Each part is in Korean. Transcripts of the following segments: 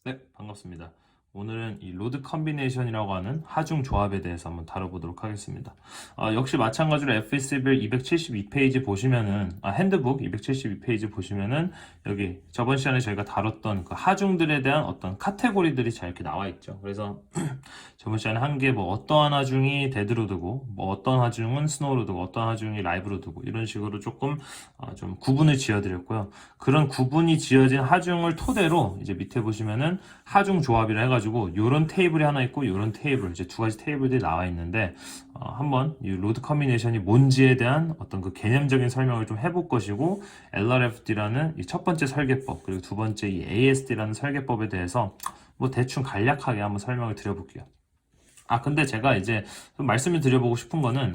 네, 반갑습니다. 오늘은 이 로드 컨비네이션이라고 하는 하중 조합에 대해서 한번 다뤄보도록 하겠습니다. 역시 마찬가지로 FSBL 272페이지 보시면은, 핸드북 272페이지 보시면은, 여기 저번 시간에 저희가 다뤘던 그 하중들에 대한 어떤 카테고리들이 잘 이렇게 나와 있죠. 그래서 저번 시간에 한 게 뭐 어떠한 하중이 데드로드고, 뭐 어떤 하중은 스노우로드고, 어떤 하중이 라이브로드고, 이런 식으로 조금 좀 구분을 지어드렸고요. 그런 구분이 지어진 하중을 토대로 이제 밑에 보시면은 하중 조합이라 해가지고 요런 테이블이 하나 있고 요런 테이블, 이제 두 가지 테이블들이 나와 있는데 한번 이 로드 컨비네이션이 뭔지에 대한 어떤 그 개념적인 설명을 좀 해볼 것이고, LRFD라는 이 첫 번째 설계법, 그리고 두 번째 이 ASD라는 설계법에 대해서 뭐 대충 간략하게 한번 설명을 드려볼게요. 근데 제가 이제 좀 말씀을 드려보고 싶은 거는,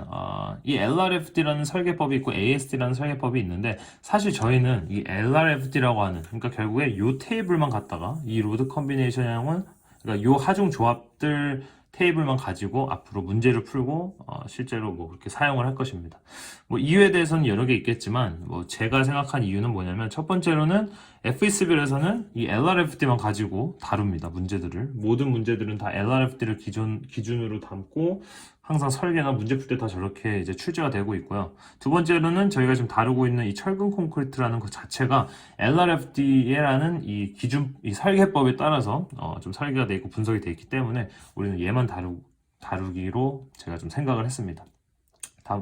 이 LRFD라는 설계법이 있고 ASD라는 설계법이 있는데, 사실 저희는 이 LRFD라고 하는, 그러니까 결국에 요 테이블만 갖다가 이 로드 컨비네이션형은, 그러니까 요 하중 조합들 테이블만 가지고 앞으로 문제를 풀고, 실제로 뭐 그렇게 사용을 할 것입니다. 뭐 이유에 대해서는 여러 개 있겠지만, 뭐 제가 생각한 이유는 뭐냐면, 첫 번째로는 FEC별에서는 이 LRFD만 가지고 다룹니다. 문제들을. 모든 문제들은 다 LRFD를 기준으로 담고 항상 설계나 문제 풀 때 다 저렇게 이제 출제가 되고 있고요. 두 번째로는 저희가 지금 다루고 있는 이 철근 콘크리트라는 것 자체가 LRFD라는 이 기준, 이 설계법에 따라서 좀 설계가 돼 있고 분석이 돼 있기 때문에 우리는 얘만 다루기로 제가 좀 생각을 했습니다.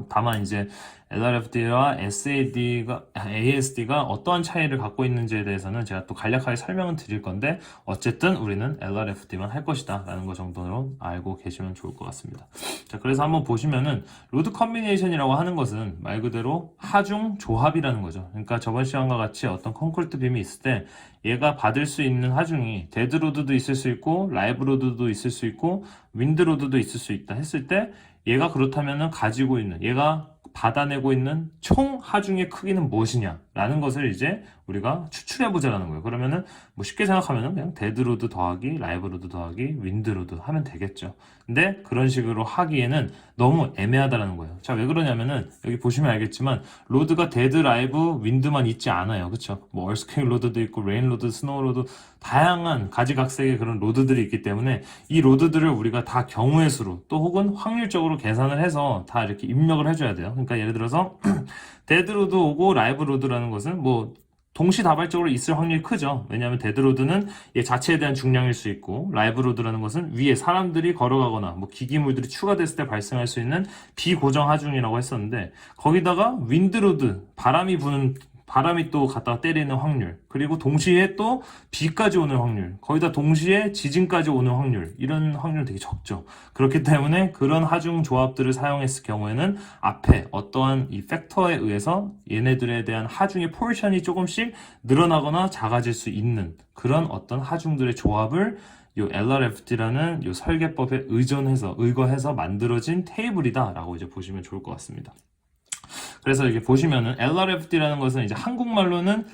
다만 이제 LRFD와 ASD가 어떠한 차이를 갖고 있는지에 대해서는 제가 또 간략하게 설명을 드릴 건데, 어쨌든 우리는 LRFD만 할 것이다 라는 거 정도로 알고 계시면 좋을 것 같습니다. 자, 그래서 한번 보시면은 로드 컨비네이션이라고 하는 것은 말 그대로 하중 조합이라는 거죠. 그러니까 저번 시간과 같이 어떤 콘크리트 빔이 있을 때 얘가 받을 수 있는 하중이 데드로드도 있을 수 있고 라이브로드도 있을 수 있고 윈드로드도 있을 수 있다 했을 때, 얘가 그렇다면은 가지고 있는, 얘가 받아내고 있는 총 하중의 크기는 무엇이냐라는 것을 이제 우리가 추출해보자라는 거예요. 그러면은 뭐 쉽게 생각하면은 그냥 데드로드 더하기 라이브로드 더하기 윈드로드 하면 되겠죠. 근데 그런 식으로 하기에는 너무 애매하다라는 거예요. 자, 왜 그러냐면은 여기 보시면 알겠지만 로드가 데드, 라이브, 윈드만 있지 않아요. 그쵸? 뭐 얼스케일 로드도 있고 레인 로드, 스노우 로드, 다양한 가지각색의 그런 로드들이 있기 때문에 이 로드들을 우리가 다 경우의 수로 또 혹은 확률적으로 계산을 해서 다 이렇게 입력을 해줘야 돼요. 그러니까 예를 들어서 데드로드 오고 라이브로드라는 것은 뭐 동시다발적으로 있을 확률이 크죠. 왜냐하면 데드로드는 얘 자체에 대한 중량일 수 있고, 라이브로드라는 것은 위에 사람들이 걸어가거나 뭐 기기물들이 추가됐을 때 발생할 수 있는 비고정 하중이라고 했었는데, 거기다가 윈드로드, 바람이 또 갖다가 때리는 확률, 그리고 동시에 또 비까지 오는 확률, 거기다 동시에 지진까지 오는 확률, 이런 확률은 되게 적죠. 그렇기 때문에 그런 하중 조합들을 사용했을 경우에는 앞에 어떠한 이 팩터에 의해서 얘네들에 대한 하중의 포션이 조금씩 늘어나거나 작아질 수 있는 그런 어떤 하중들의 조합을 요 LRFD라는 요 설계법에 의거해서 만들어진 테이블이다라고 이제 보시면 좋을 것 같습니다. 그래서 이렇게 보시면은 LRFD라는 것은 이제 한국말로는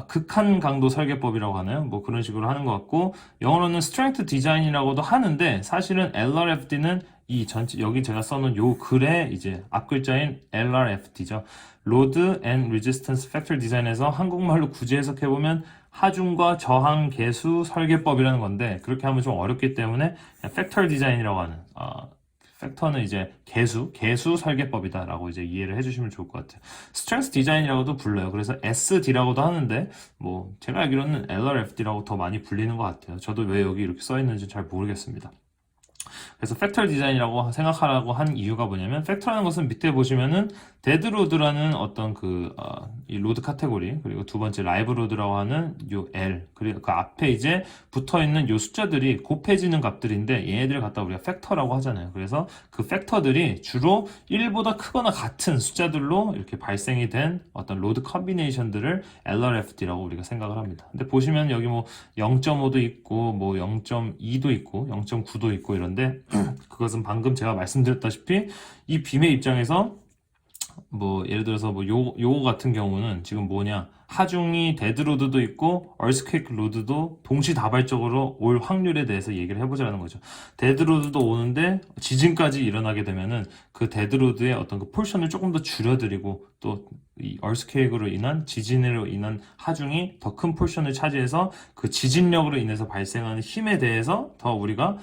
극한 강도 설계법이라고 하나요? 뭐 그런 식으로 하는 것 같고, 영어로는 Strength Design이라고도 하는데, 사실은 LRFD는 이 전체, 여기 제가 써놓은 요 글에 이제 앞글자인 LRFD죠. Load and Resistance Factor Design에서 한국말로 굳이 해석해보면 하중과 저항 계수 설계법이라는 건데, 그렇게 하면 좀 어렵기 때문에 Factor Design이라고 하는, 팩터는 이제 개수 설계법이다라고 이제 이해를 해주시면 좋을 것 같아요. 스트렝스 디자인이라고도 불러요. 그래서 SD라고도 하는데, 뭐 제가 알기로는 LRFD라고 더 많이 불리는 것 같아요. 저도 왜 여기 이렇게 써 있는지 잘 모르겠습니다. 그래서 팩터 디자인이라고 생각하라고 한 이유가 뭐냐면, 팩터라는 것은 밑에 보시면은 데드로드라는 어떤 이 로드 카테고리, 그리고 두 번째 라이브로드라고 하는 요 L, 그리고 그 앞에 이제 붙어 있는 요 숫자들이 곱해지는 값들인데, 얘네들을 갖다 우리가 팩터라고 하잖아요. 그래서 그 팩터들이 주로 1보다 크거나 같은 숫자들로 이렇게 발생이 된 어떤 로드 컨비네이션들을 LRFD라고 우리가 생각을 합니다. 근데 보시면 여기 뭐 0.5도 있고 뭐 0.2도 있고 0.9도 있고 이런데, 그것은 방금 제가 말씀드렸다시피 이 빔의 입장에서 뭐 예를 들어서 뭐 요거 같은 경우는 지금 뭐냐, 하중이 데드로드도 있고 얼스퀘이크 로드도 동시다발적으로 올 확률에 대해서 얘기를 해보자는 거죠. 데드로드도 오는데 지진까지 일어나게 되면은 그 데드로드의 어떤 그 포션을 조금 더 줄여드리고 또 이 얼스케이크로 인한 지진으로 인한 하중이 더 큰 포션을 차지해서 그 지진력으로 인해서 발생하는 힘에 대해서 더 우리가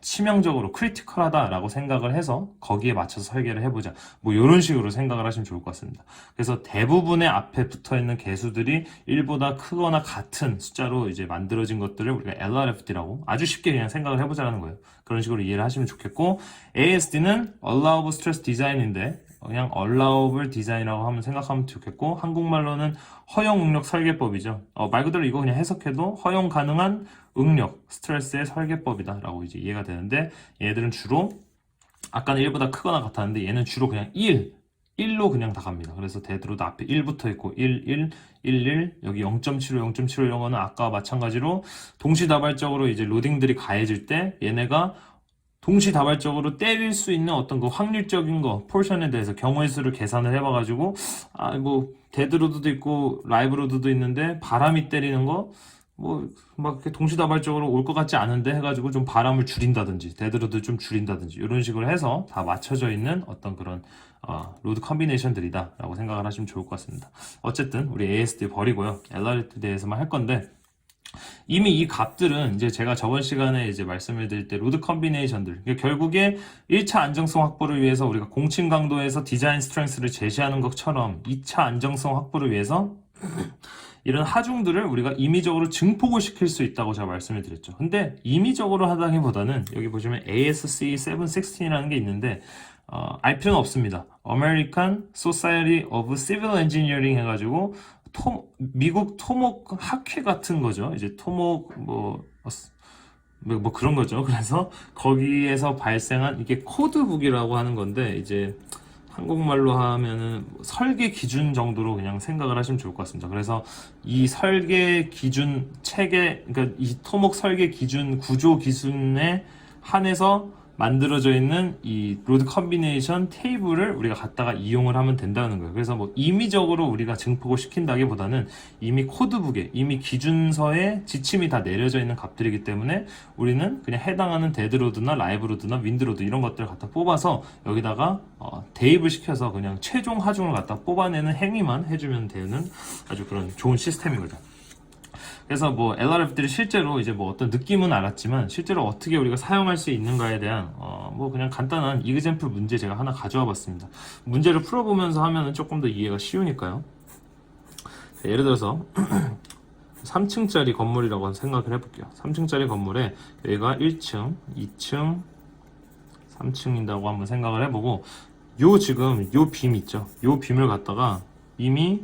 치명적으로 크리티컬하다라고 생각을 해서 거기에 맞춰서 설계를 해보자. 뭐 이런 식으로 생각을 하시면 좋을 것 같습니다. 그래서 대부분의 앞에 붙어 있는 개수들이 1보다 크거나 같은 숫자로 이제 만들어진 것들을 우리가 LRFD라고 아주 쉽게 그냥 생각을 해보자는 거예요. 그런 식으로 이해를 하시면 좋겠고, ASD는 Allowable Stress Design인데 그냥 allowable design이라고 하면 생각하면 좋겠고, 한국말로는 허용 응력 설계법이죠. 말 그대로 이거 그냥 해석해도 허용 가능한 응력, 스트레스의 설계법이다 라고 이제 이해가 되는데, 얘들은 주로 아까는 1보다 크거나 같았는데 얘는 주로 그냥 1로 그냥 다 갑니다. 그래서 데드로드 앞에 1 붙어 있고 1, 1, 1, 1, 여기 0.75, 0.75 이런 거는 아까와 마찬가지로 동시다발적으로 이제 로딩들이 가해질 때 얘네가 동시다발적으로 때릴 수 있는 어떤 그 확률적인 거, 포션에 대해서 경우의 수를 계산을 해봐가지고, 뭐, 데드로드도 있고, 라이브로드도 있는데, 바람이 때리는 거, 막 동시다발적으로 올 것 같지 않은데 해가지고 좀 바람을 줄인다든지, 데드로드 좀 줄인다든지, 이런 식으로 해서 다 맞춰져 있는 어떤 그런, 로드 컨비네이션들이다 라고 생각을 하시면 좋을 것 같습니다. 어쨌든, 우리 ASD 버리고요. LR에 대해서만 할 건데, 이미 이 값들은 이제 제가 저번 시간에 이제 말씀을 드릴 때 로드 컨비네이션들, 그러니까 결국에 1차 안정성 확보를 위해서 우리가 공칭 강도에서 디자인 스트렝스를 제시하는 것처럼 2차 안정성 확보를 위해서 이런 하중들을 우리가 임의적으로 증폭을 시킬 수 있다고 제가 말씀을 드렸죠. 근데 임의적으로 하다기보다는 여기 보시면 ASC 716이라는 게 있는데 알 필요는 없습니다. American Society of Civil Engineering 해가지고 미국 토목 학회 같은 거죠. 이제 토목 뭐 그런 거죠. 그래서 거기에서 발생한 이게 코드북이라고 하는 건데 이제 한국말로 하면은 설계 기준 정도로 그냥 생각을 하시면 좋을 것 같습니다. 그래서 이 설계 기준 체계, 그러니까 이 토목 설계 기준 구조 기준에 한해서 만들어져 있는 이 로드 컨비네이션 테이블을 우리가 갖다가 이용을 하면 된다는 거예요. 그래서 뭐 임의적으로 우리가 증폭을 시킨다기보다는 이미 코드북에 이미 기준서에 지침이 다 내려져 있는 값들이기 때문에 우리는 그냥 해당하는 데드로드나 라이브로드나 윈드로드 이런 것들을 갖다 뽑아서 여기다가 대입을 시켜서 그냥 최종 하중을 갖다 뽑아내는 행위만 해주면 되는 아주 그런 좋은 시스템인 거죠. 그래서 뭐 LRF들이 실제로 이제 뭐 어떤 느낌은 알았지만 실제로 어떻게 우리가 사용할 수 있는가에 대한 뭐 그냥 간단한 이그젬플 문제 제가 하나 가져와 봤습니다. 문제를 풀어보면서 하면은 조금 더 이해가 쉬우니까요. 자, 예를 들어서 3층짜리 건물이라고 생각을 해볼게요. 3층짜리 건물에 여기가 1층, 2층, 3층이라고 한번 생각을 해보고 지금 요 빔 있죠. 요 빔을 갖다가 이미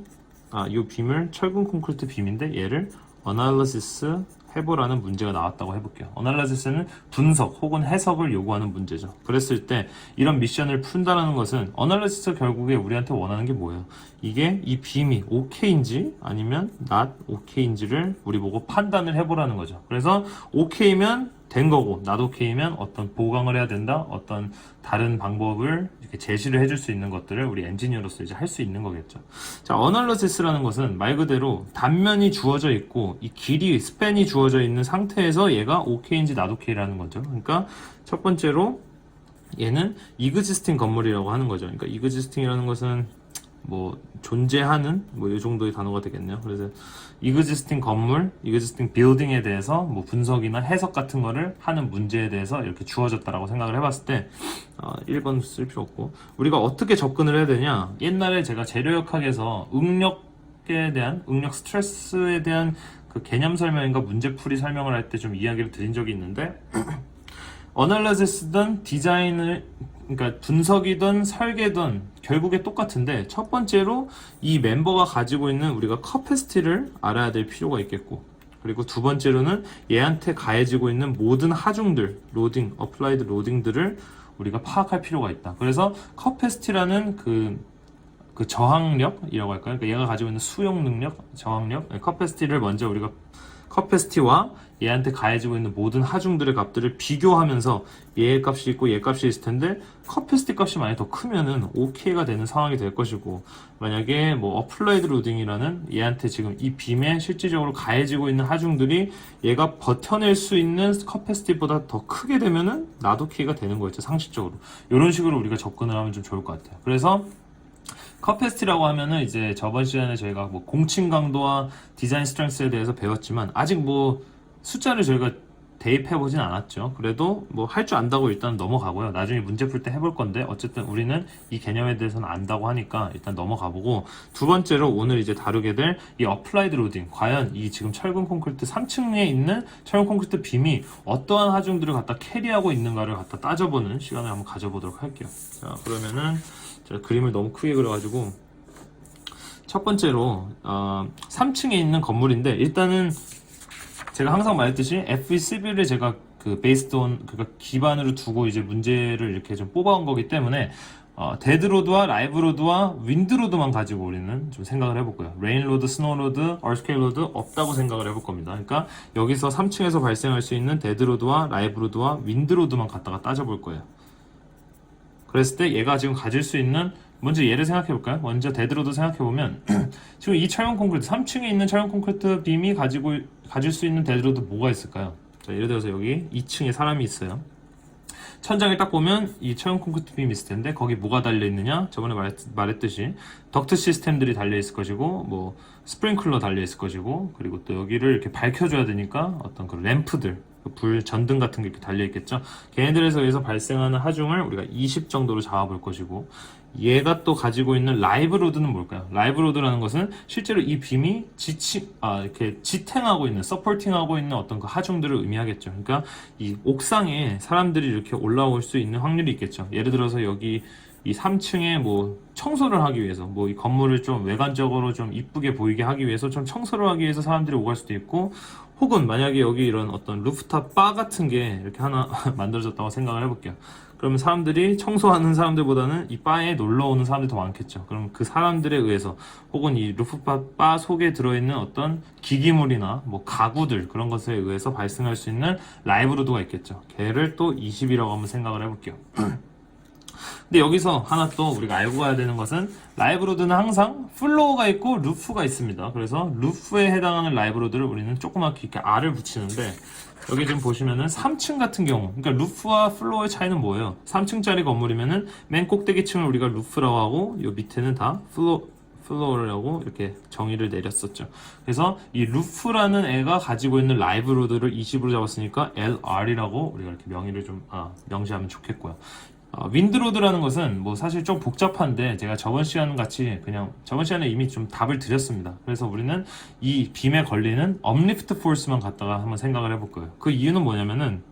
요 빔을 철근 콘크리트 빔인데 얘를 어널리시스 해보라는 문제가 나왔다고 해볼게요. 어널리시스는 분석 혹은 해석을 요구하는 문제죠. 그랬을 때 이런 미션을 푼다는 것은 어널리시스 결국에 우리한테 원하는 게 뭐예요? 이게 이 빔이 OK인지 아니면 not OK인지를 우리 보고 판단을 해보라는 거죠. 그래서 OK면 된 거고 not OK면 어떤 보강을 해야 된다, 어떤 다른 방법을 이렇게 제시를 해줄 수 있는 것들을 우리 엔지니어로서 이제 할 수 있는 거겠죠. 자, 어널리시스라는 것은 말 그대로 단면이 주어져 있고 이 길이 스팬이 주어져 있는 상태에서 얘가 OK인지 not OK라는 거죠. 그러니까 첫 번째로 얘는 existing 건물이라고 하는 거죠. 그러니까 existing이라는 것은 뭐 존재하는 뭐 이 정도의 단어가 되겠네요. 그래서 existing 건물, existing building에 대해서 뭐 분석이나 해석 같은 거를 하는 문제에 대해서 이렇게 주어졌다라고 생각을 해봤을 때 1번 쓸 필요 없고 우리가 어떻게 접근을 해야 되냐? 옛날에 제가 재료역학에서 응력에 대한 응력 스트레스에 대한 그 개념 설명인가 문제풀이 설명을 할 때 좀 이야기를 드린 적이 있는데 어널리시스든 디자인을 그러니까 분석이든 설계든 결국에 똑같은데 첫 번째로 이 멤버가 가지고 있는 우리가 커패시티를 알아야 될 필요가 있겠고 그리고 두 번째로는 얘한테 가해지고 있는 모든 하중들, 로딩, 어플라이드 로딩들을 우리가 파악할 필요가 있다. 그래서 커패시티라는 그 저항력이라고 할까요? 그러니까 얘가 가지고 있는 수용 능력, 저항력, 커패시티를 먼저 우리가 커패시티와 얘한테 가해지고 있는 모든 하중들의 값들을 비교하면서 얘 값이 있고 얘 값이 있을 텐데 커패시티 값이 많이 더 크면은 OK가 되는 상황이 될 것이고 만약에 뭐 어플라이드 로딩이라는 얘한테 지금 이 빔에 실질적으로 가해지고 있는 하중들이 얘가 버텨낼 수 있는 커패시티보다 더 크게 되면은 not OK가 되는 거였죠. 상식적으로 이런 식으로 우리가 접근을 하면 좀 좋을 것 같아요. 그래서 커패시티라고 하면은 이제 저번 시간에 저희가 뭐 공칭 강도와 디자인 스트렝스에 대해서 배웠지만 아직 뭐 숫자를 저희가 대입해 보진 않았죠. 그래도 뭐 할 줄 안다고 일단 넘어가고요. 나중에 문제 풀 때 해볼 건데 어쨌든 우리는 이 개념에 대해서는 안다고 하니까 일단 넘어가 보고, 두 번째로 오늘 이제 다루게 될 이 어플라이드 로딩, 과연 이 지금 철근 콘크리트 3층에 있는 철근 콘크리트 빔이 어떠한 하중들을 갖다 캐리하고 있는가를 갖다 따져보는 시간을 한번 가져보도록 할게요. 자, 그러면은 제가 그림을 너무 크게 그려가지고 첫 번째로 3층에 있는 건물인데, 일단은 제가 항상 말했듯이 FE11을 제가 그 베이스드 온, 그러니까 기반으로 두고 이제 문제를 이렇게 좀 뽑아온 거기 때문에 데드로드와 라이브로드와 윈드로드만 가지고 우리는 좀 생각을 해볼 거예요. 레인로드, 스노우로드, 얼스케일로드 없다고 생각을 해볼 겁니다. 그러니까 여기서 3층에서 발생할 수 있는 데드로드와 라이브로드와 윈드로드만 갖다가 따져볼 거예요. 그랬을 때 얘가 지금 가질 수 있는, 먼저 얘를 생각해 볼까요? 먼저 데드로드 생각해 보면 지금 이 철근 콘크리트 3층에 있는 철근 콘크리트 빔이 가질 수 있는 데드로드 뭐가 있을까요? 자, 예를 들어서 여기 2층에 사람이 있어요. 천장을 딱 보면 이 철근 콘크리트 빔이 있을 텐데 거기 뭐가 달려 있느냐? 저번에 말했듯이 덕트 시스템들이 달려 있을 것이고, 뭐 스프링클러 달려 있을 것이고, 그리고 또 여기를 이렇게 밝혀줘야 되니까 어떤 그 램프들, 불 전등 같은 게 이렇게 달려 있겠죠. 걔네들에서 의해서 발생하는 하중을 우리가 20 정도로 잡아볼 것이고, 얘가 또 가지고 있는 라이브 로드는 뭘까요? 라이브 로드라는 것은 실제로 이 빔이 이렇게 지탱하고 있는, 서포팅하고 있는 어떤 그 하중들을 의미하겠죠. 그러니까 이 옥상에 사람들이 이렇게 올라올 수 있는 확률이 있겠죠. 예를 들어서 여기 이 3층에 뭐 청소를 하기 위해서, 뭐 이 건물을 좀 외관적으로 좀 이쁘게 보이게 하기 위해서 좀 청소를 하기 위해서 사람들이 오갈 수도 있고, 혹은 만약에 여기 이런 어떤 루프탑 바 같은 게 이렇게 하나 만들어졌다고 생각을 해볼게요. 그러면 사람들이 청소하는 사람들보다는 이 바에 놀러 오는 사람들이 더 많겠죠. 그럼 그 사람들에 의해서, 혹은 이 루프탑 바 속에 들어있는 어떤 기기물이나 뭐 가구들, 그런 것에 의해서 발생할 수 있는 라이브 로드가 있겠죠. 걔를 또 20이라고 한번 생각을 해볼게요. 근데 여기서 하나 또 우리가 알고 가야 되는 것은, 라이브 로드는 항상 플로어가 있고 루프가 있습니다. 그래서 루프에 해당하는 라이브 로드를 우리는 조그맣게 이렇게 R을 붙이는데, 여기 지금 보시면은 3층 같은 경우, 그러니까 루프와 플로어의 차이는 뭐예요? 3층짜리 건물이면은 맨 꼭대기층을 우리가 루프라고 하고, 요 밑에는 다 플로어라고 이렇게 정의를 내렸었죠. 그래서 이 루프라는 애가 가지고 있는 라이브 로드를 20으로 잡았으니까 LR이라고 우리가 이렇게 명의를 좀 명시하면 좋겠고요. 윈드로드라는 것은 뭐 사실 좀 복잡한데, 제가 저번 시간 같이 그냥 저번 시간에 이미 좀 답을 드렸습니다. 그래서 우리는 이 빔에 걸리는 업리프트 포스만 갖다가 한번 생각을 해볼 거예요. 그 이유는 뭐냐면은,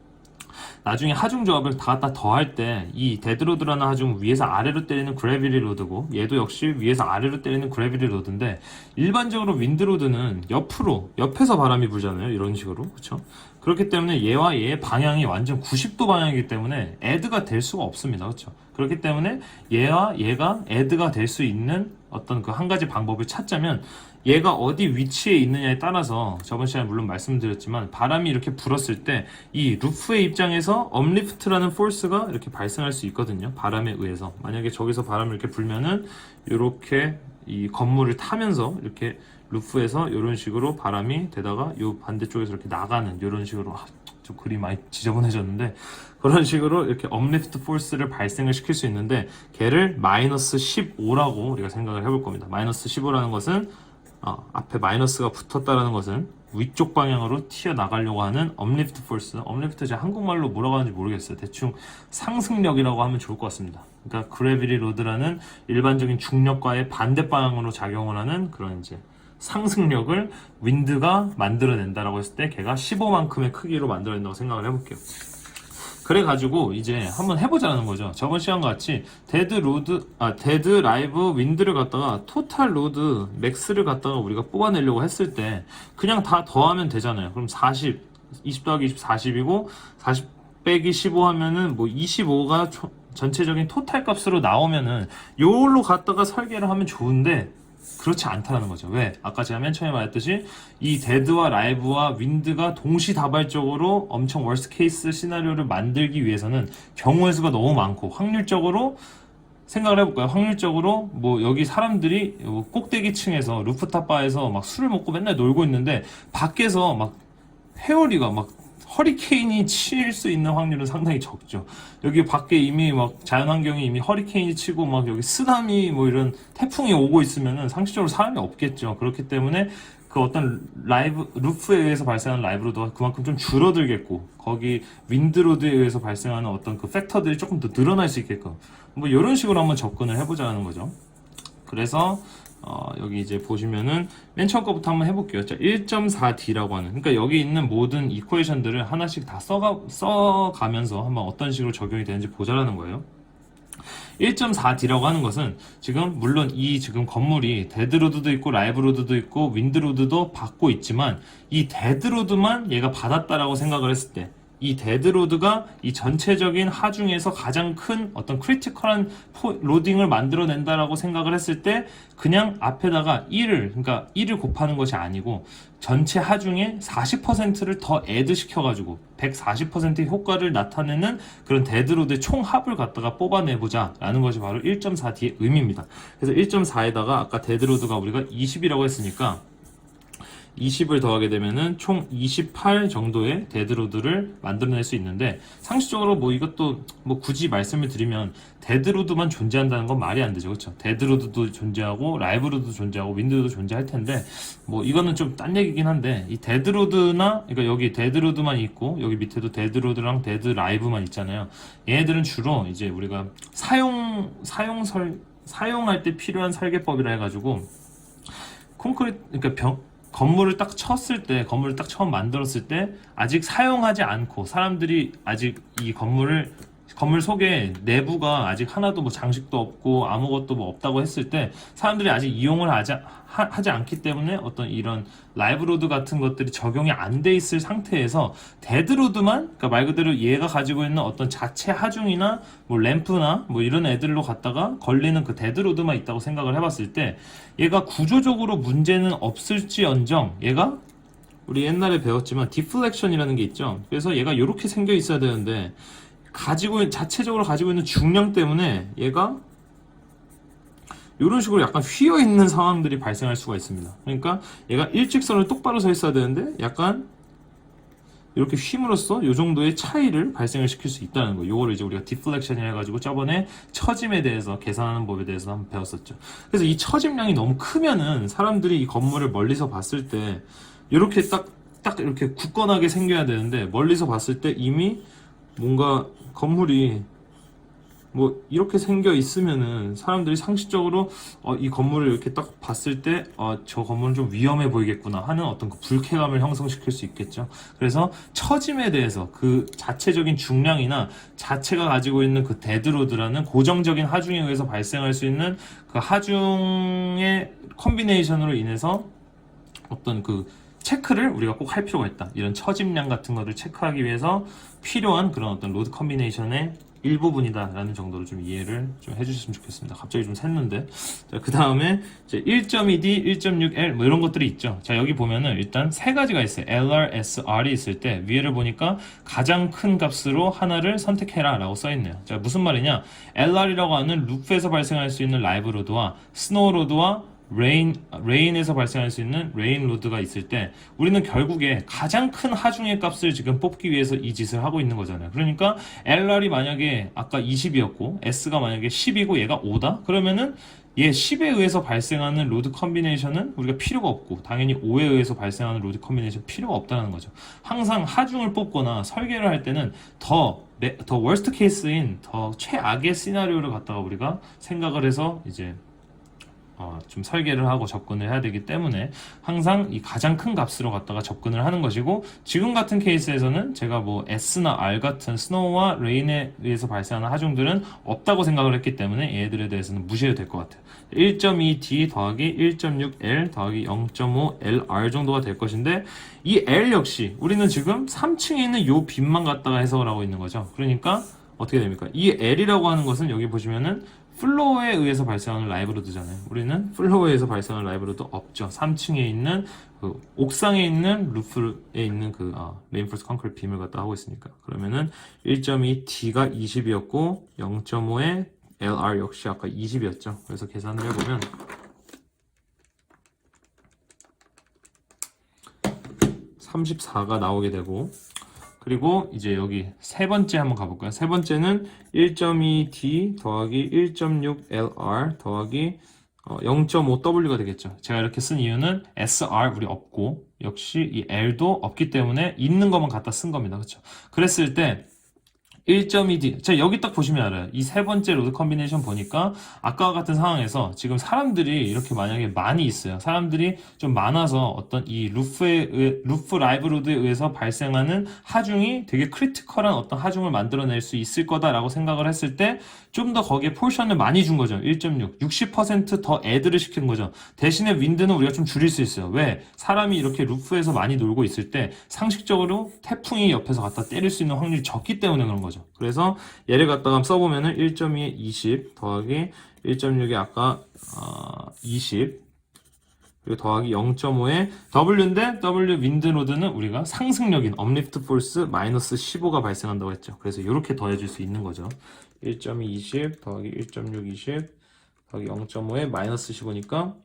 나중에 하중 조합을 다 갖다 더할 때 이 데드로드라는 하중 위에서 아래로 때리는 그래비티 로드고, 얘도 역시 위에서 아래로 때리는 그래비티 로드인데, 일반적으로 윈드로드는 옆에서 바람이 불잖아요. 이런 식으로. 그렇죠? 그렇기 때문에 얘와 얘의 방향이 완전 90도 방향이기 때문에 애드가 될 수가 없습니다. 그렇죠? 그렇기 때문에 얘와 얘가 애드가 될 수 있는 어떤 그 한 가지 방법을 찾자면, 얘가 어디 위치에 있느냐에 따라서 저번 시간에 물론 말씀드렸지만, 바람이 이렇게 불었을 때 이 루프의 입장에서 업리프트라는 포스가 이렇게 발생할 수 있거든요. 바람에 의해서. 만약에 저기서 바람을 이렇게 불면은 이렇게 이 건물을 타면서 이렇게 루프에서 이런 식으로 바람이 되다가 이 반대쪽에서 이렇게 나가는, 이런 식으로, 좀 그림 많이 지저분해졌는데, 그런 식으로 이렇게 업리프트 포스를 발생을 시킬 수 있는데, 걔를 마이너스 15라고 우리가 생각을 해볼 겁니다. 마이너스 15라는 것은 앞에 마이너스가 붙었다라는 것은 위쪽 방향으로 튀어나가려고 하는 업리프트 포스. 업리프트 제가 한국말로 뭐라고 하는지 모르겠어요. 대충 상승력이라고 하면 좋을 것 같습니다. 그러니까 그래비티 로드라는 일반적인 중력과의 반대 방향으로 작용을 하는 그런 이제 상승력을 윈드가 만들어낸다라고 했을 때 걔가 15만큼의 크기로 만들어낸다고 생각을 해볼게요. 그래가지고 이제 한번 해보자는 거죠. 저번 시간과 같이 데드 라이브 윈드를 갖다가 토탈 로드 맥스를 갖다가 우리가 뽑아내려고 했을 때 그냥 다 더하면 되잖아요. 그럼 20 더하기 20 40이고 40 빼기 15 하면은 뭐 25가 전체적인 토탈 값으로 나오면은 요걸로 갖다가 설계를 하면 좋은데, 그렇지 않다는 거죠. 왜? 아까 제가 맨 처음에 말했듯이 이 데드와 라이브와 윈드가 동시다발적으로 엄청 월스트 케이스 시나리오를 만들기 위해서는 경우의 수가 너무 많고, 확률적으로 생각을 해볼까요? 확률적으로 뭐 여기 사람들이 꼭대기 층에서 루프탑 바에서 막 술을 먹고 맨날 놀고 있는데, 밖에서 막 회오리가 막 허리케인이 칠 수 있는 확률은 상당히 적죠. 여기 밖에 이미 막 자연환경이 이미 허리케인이 치고 막 여기 쓰나미 뭐 이런 태풍이 오고 있으면은 상식적으로 사람이 없겠죠. 그렇기 때문에 그 어떤 루프에 의해서 발생하는 라이브 로드가 그만큼 좀 줄어들겠고, 거기 윈드로드에 의해서 발생하는 어떤 그 팩터들이 조금 더 늘어날 수 있게끔, 뭐 이런 식으로 한번 접근을 해보자는 거죠. 그래서 여기 이제 보시면은 맨 처음 거부터 한번 해볼게요. 자, 1.4D라고 하는, 그러니까 여기 있는 모든 이퀘이션들을 하나씩 다 써가면서 한번 어떤 식으로 적용이 되는지 보자라는 거예요. 1.4D라고 하는 것은 지금 물론 이 지금 건물이 데드로드도 있고 라이브로드도 있고 윈드로드도 받고 있지만, 이 데드로드만 얘가 받았다라고 생각을 했을 때, 이 데드로드가 이 전체적인 하중에서 가장 큰 어떤 크리티컬한 로딩을 만들어낸다라고 생각을 했을 때, 그냥 앞에다가 1을, 그러니까 1을 곱하는 것이 아니고 전체 하중에 40%를 더 애드 시켜가지고 140%의 효과를 나타내는 그런 데드로드의 총합을 갖다가 뽑아내보자 라는 것이 바로 1.4D의 의미입니다. 그래서 1.4에다가 아까 데드로드가 우리가 20이라고 했으니까 20을 더하게 되면은 총 28 정도의 데드로드를 만들어낼 수 있는데, 상식적으로 뭐 이것도 뭐 굳이 말씀을 드리면 데드로드만 존재한다는 건 말이 안 되죠. 그렇죠? 데드로드도 존재하고 라이브로드도 존재하고 윈드로드도 존재할 텐데, 뭐 이거는 좀 딴 얘기긴 한데, 이 데드로드나, 그러니까 여기 데드로드만 있고 여기 밑에도 데드로드랑 데드라이브만 있잖아요. 얘네들은 주로 이제 우리가 사용할 때 필요한 설계법이라 해가지고, 그러니까 건물을 딱 쳤을 때, 건물을 딱 처음 만들었을 때 아직 사용하지 않고, 사람들이 아직 이 건물 속에 내부가 아직 하나도 뭐 장식도 없고 아무것도 뭐 없다고 했을 때, 사람들이 아직 이용을 하지 않기 때문에 어떤 이런 라이브로드 같은 것들이 적용이 안 돼 있을 상태에서 데드로드만, 그러니까 말 그대로 얘가 가지고 있는 어떤 자체 하중이나 뭐 램프나 뭐 이런 애들로 갖다가 걸리는 그 데드로드만 있다고 생각을 해봤을 때, 얘가 구조적으로 문제는 없을지언정, 얘가 우리 옛날에 배웠지만 디플렉션이라는 게 있죠. 그래서 얘가 이렇게 생겨 있어야 되는데, 자체적으로 가지고 있는 중량 때문에 얘가 이런 식으로 약간 휘어 있는 상황들이 발생할 수가 있습니다. 그러니까 얘가 일직선을 똑바로 서 있어야 되는데 약간 이렇게 휘므로써 이 정도의 차이를 발생을 시킬 수 있다는 거. 요거를 이제 우리가 디플렉션이라 해가지고 저번에 처짐에 대해서 계산하는 법에 대해서 한번 배웠었죠. 그래서 이 처짐량이 너무 크면은 사람들이 이 건물을 멀리서 봤을 때 이렇게 딱 이렇게 굳건하게 생겨야 되는데, 멀리서 봤을 때 이미 뭔가 건물이 뭐 이렇게 생겨 있으면은 사람들이 상식적으로 이 건물을 이렇게 딱 봤을 때 저 건물은 좀 위험해 보이겠구나 하는 어떤 그 불쾌감을 형성시킬 수 있겠죠. 그래서 처짐에 대해서 그 자체적인 중량이나 자체가 가지고 있는 그 데드로드라는 고정적인 하중에 의해서 발생할 수 있는 그 하중의 컨비네이션으로 인해서 어떤 그 체크를 우리가 꼭 할 필요가 있다. 이런 처짐량 같은 거를 체크하기 위해서 필요한 그런 어떤 로드 컨비네이션의 일부분이다 라는 정도로 좀 이해를 좀 해주셨으면 좋겠습니다. 갑자기 좀 샜는데. 자, 그 다음에 1.2D, 1.6L 뭐 이런 것들이 있죠. 자, 여기 보면은 일단 세 가지가 있어요. LR, SR이 있을 때 위에를 보니까 가장 큰 값으로 하나를 선택해라 라고 써있네요. 자, 무슨 말이냐, LR이라고 하는 루프에서 발생할 수 있는 라이브 로드와 스노우 로드와 레인에서 발생할 수 있는 레인 로드가 있을 때, 우리는 결국에 가장 큰 하중의 값을 지금 뽑기 위해서 이 짓을 하고 있는 거잖아요. 그러니까 LR이 만약에 아까 20이었고 S가 만약에 10이고 얘가 5다? 그러면은 얘 10에 의해서 발생하는 로드 컨비네이션은 우리가 필요가 없고, 당연히 5에 의해서 발생하는 로드 컨비네이션 필요가 없다는 거죠. 항상 하중을 뽑거나 설계를 할 때는 더 worst case인 더 최악의 시나리오를 갖다가 우리가 생각을 해서 이제 좀 설계를 하고 접근을 해야 되기 때문에 항상 이 가장 큰 값으로 갖다가 접근을 하는 것이고, 지금 같은 케이스에서는 제가 뭐 S나 R 같은 스노우와 레인에 의해서 발생하는 하중들은 없다고 생각을 했기 때문에 얘들에 대해서는 무시해도 될 것 같아요. 1.2D 더하기 1.6L 더하기 0.5LR 정도가 될 것인데, 이 L 역시 우리는 지금 3층에 있는 요 빈만 갖다가 해석을 하고 있는 거죠. 그러니까 어떻게 됩니까? 이 L이라고 하는 것은 여기 보시면은 플로어에 의해서 발생하는 라이브 로드잖아요. 우리는 플로어에 의해서 발생하는 라이브 로드 없죠. 3층에 있는 그 옥상에 있는 루프에 있는 그 레인포스 콘크리트 빔을 갖다 하고 있으니까. 그러면은 1.2D가 20이었고 0.5의 LR 역시 아까 20이었죠. 그래서 계산을 해보면 34가 나오게 되고, 그리고 이제 여기 세 번째 한번 가볼까요? 세 번째는 1.2D 더하기 1.6LR 더하기 0.5W가 되겠죠. 제가 이렇게 쓴 이유는 SR 우리 없고 역시 이 L도 없기 때문에 있는 것만 갖다 쓴 겁니다. 그렇죠? 그랬을 때 1.2D. 자, 여기 딱 보시면 알아요. 이 세 번째 로드 컨비네이션 보니까 아까와 같은 상황에서 지금 사람들이 이렇게 만약에 많이 있어요. 사람들이 좀 많아서 어떤 이 루프 라이브로드에 의해서 발생하는 하중이 되게 크리티컬한 어떤 하중을 만들어낼 수 있을 거다라고 생각을 했을 때 좀 더 거기에 포션을 많이 준 거죠. 1.6. 60%더 애드를 시킨 거죠. 대신에 윈드는 우리가 좀 줄일 수 있어요. 왜? 사람이 이렇게 루프에서 많이 놀고 있을 때 상식적으로 태풍이 옆에서 갖다 때릴 수 있는 확률이 적기 때문에 그런 거죠. 그래서 얘를 갖다가 써보면은 1.2에 20 더하기 1.6에 아까 20 그리고 더하기 0.5에 W인데 W 윈드로드는 우리가 상승력인 업리프트 포스 마이너스 15가 발생한다고 했죠. 그래서 이렇게 더해줄 수 있는 거죠. 1.2 20 더하기 1.6 20 더하기 0.5에 마이너스 15니까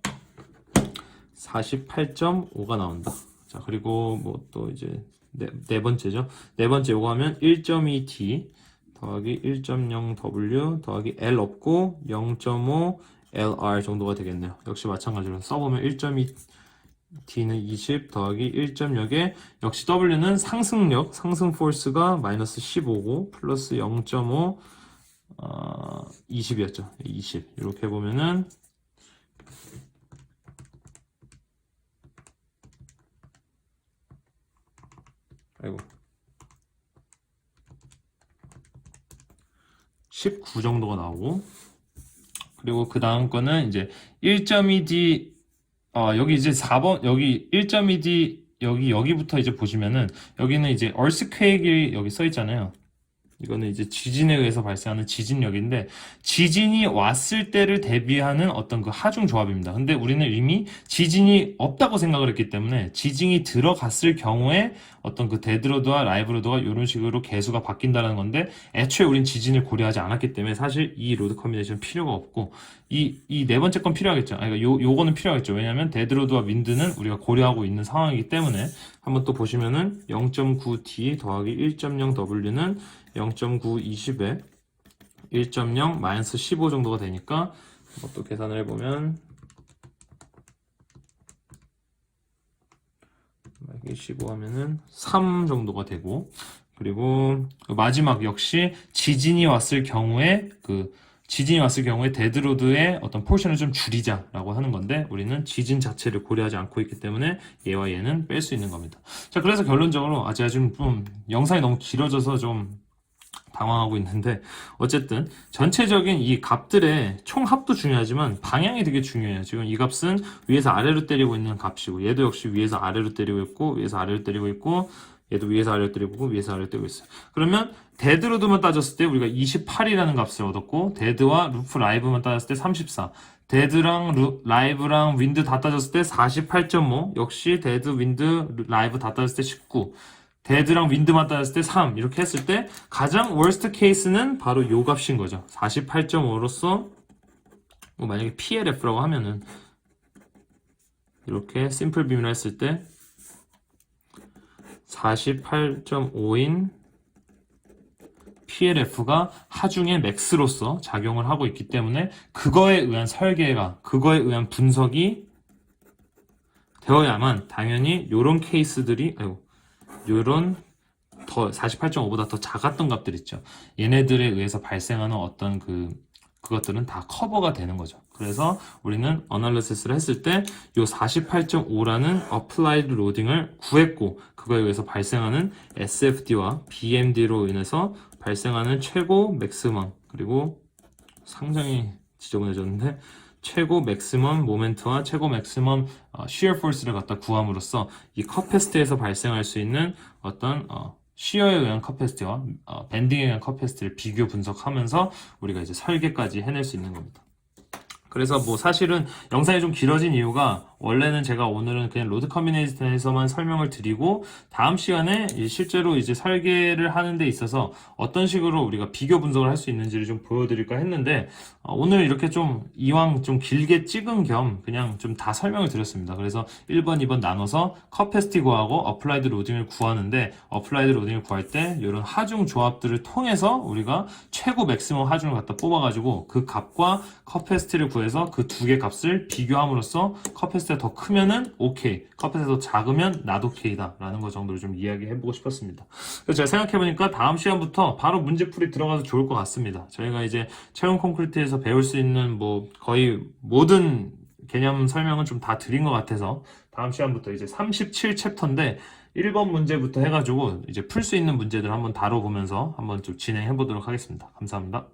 48.5가 나온다. 자, 그리고 뭐 또 이제 네 번째죠. 네 번째 요거 하면 1.2t 더하기 1.0w 더하기 l 없고 0.5 lr 정도가 되겠네요. 역시 마찬가지로 써보면 1.2t는 20 더하기 1.0에 역시 w는 상승력, 상승 포스가 마이너스 15고 플러스 0.5 20이었죠. 20 이렇게 보면은 아이고 19 정도가 나오고 그리고 그 다음 거는 이제 1.2D 여기 이제 4번 여기 1.2D 여기부터 이제 보시면은 여기는 이제 earthquake이 여기 써 있잖아요. 이거는 이제 지진에 의해서 발생하는 지진력인데 지진이 왔을 때를 대비하는 어떤 그 하중 조합입니다. 근데 우리는 이미 지진이 없다고 생각을 했기 때문에 지진이 들어갔을 경우에 어떤 그 데드로드와 라이브로드가 이런 식으로 개수가 바뀐다는 건데 애초에 우린 지진을 고려하지 않았기 때문에 사실 이 로드 컨비네이션 필요가 없고 이 네 번째 건 필요하겠죠. 그러니까 요거는 필요하겠죠. 왜냐하면 데드로드와 윈드는 우리가 고려하고 있는 상황이기 때문에 한번 또 보시면은 0.9t 더하기 1.0w는 0.9 20에 1.0 마이너스 15 정도가 되니까 또 계산을 해보면 15 하면은 3 정도가 되고 그리고 마지막 역시 지진이 왔을 경우에 데드로드의 어떤 포션을 좀 줄이자라고 하는 건데 우리는 지진 자체를 고려하지 않고 있기 때문에 얘와 얘는 뺄 수 있는 겁니다. 자, 그래서 결론적으로 제가 지금 좀 영상이 너무 길어져서 좀 당황하고 있는데 어쨌든 전체적인 이 값들의 총합도 중요하지만 방향이 되게 중요해요. 지금 이 값은 위에서 아래로 때리고 있는 값이고 얘도 역시 위에서 아래로 때리고 있고 위에서 아래로 때리고 있고 얘도 위에서 아래로 때리고 있고 위에서 아래로 때리고 있어요. 그러면 데드로드만 따졌을 때 우리가 28이라는 값을 얻었고 데드와 루프 라이브만 따졌을 때 34 데드랑 라이브랑 윈드 다 따졌을 때 48.5 역시 데드 윈드 라이브 다 따졌을 때 19 데드랑 윈드만 따졌을 때 3 이렇게 했을 때 가장 worst case는 바로 요 값인 거죠. 48.5로서 만약에 PLF라고 하면은 이렇게 심플 빔을 했을 때 48.5인 PLF가 하중의 맥스로서 작용을 하고 있기 때문에 그거에 의한 설계가 그거에 의한 분석이 되어야만 당연히 요런 케이스들이 요런 더 48.5보다 더 작았던 값들 있죠. 얘네들에 의해서 발생하는 어떤 그것들은 다 커버가 되는 거죠. 그래서 우리는 어널리시스를 했을 때 요 48.5라는 어플라이드 로딩을 구했고 그거에 의해서 발생하는 SFD와 BMD로 인해서 발생하는 최고 맥시멈 그리고 상당히 지저분해졌는데 최고 맥시멈 모멘트와 최고 맥시멈 shear force를 갖다 구함으로써 이 커패시티에서 발생할 수 있는 어떤 시어에 의한 커패시티와 밴딩에 의한 커패시티를 비교 분석하면서 우리가 이제 설계까지 해낼 수 있는 겁니다. 그래서 뭐 사실은 영상이 좀 길어진 이유가 원래는 제가 오늘은 그냥 로드 컨비네이션에서만 설명을 드리고 다음 시간에 실제로 이제 설계를 하는 데 있어서 어떤 식으로 우리가 비교 분석을 할 수 있는지를 좀 보여드릴까 했는데 오늘 이렇게 좀 이왕 좀 길게 찍은 겸 그냥 좀 다 설명을 드렸습니다. 그래서 1번, 2번 나눠서 커패시티 구하고 어플라이드 로딩을 구하는데 어플라이드 로딩을 구할 때 이런 하중 조합들을 통해서 우리가 최고 맥시멈 하중을 갖다 뽑아가지고 그 값과 커패시티를 구해서 그 두 개 값을 비교함으로써 커패시티가 더 크면은 오케이, 커패시티가 더 작으면 not 오케이다 라는 거 정도를 좀 이야기해보고 싶었습니다. 그래서 제가 생각해보니까 다음 시간부터 바로 문제풀이 들어가도 좋을 것 같습니다. 저희가 이제 채용 콘크리트에서 배울 수 있는 뭐 거의 모든 개념 설명은 좀 다 드린 것 같아서 다음 시간부터 이제 37챕터인데 1번 문제부터 해가지고 이제 풀 수 있는 문제들 한번 다뤄보면서 한번 좀 진행해 보도록 하겠습니다. 감사합니다.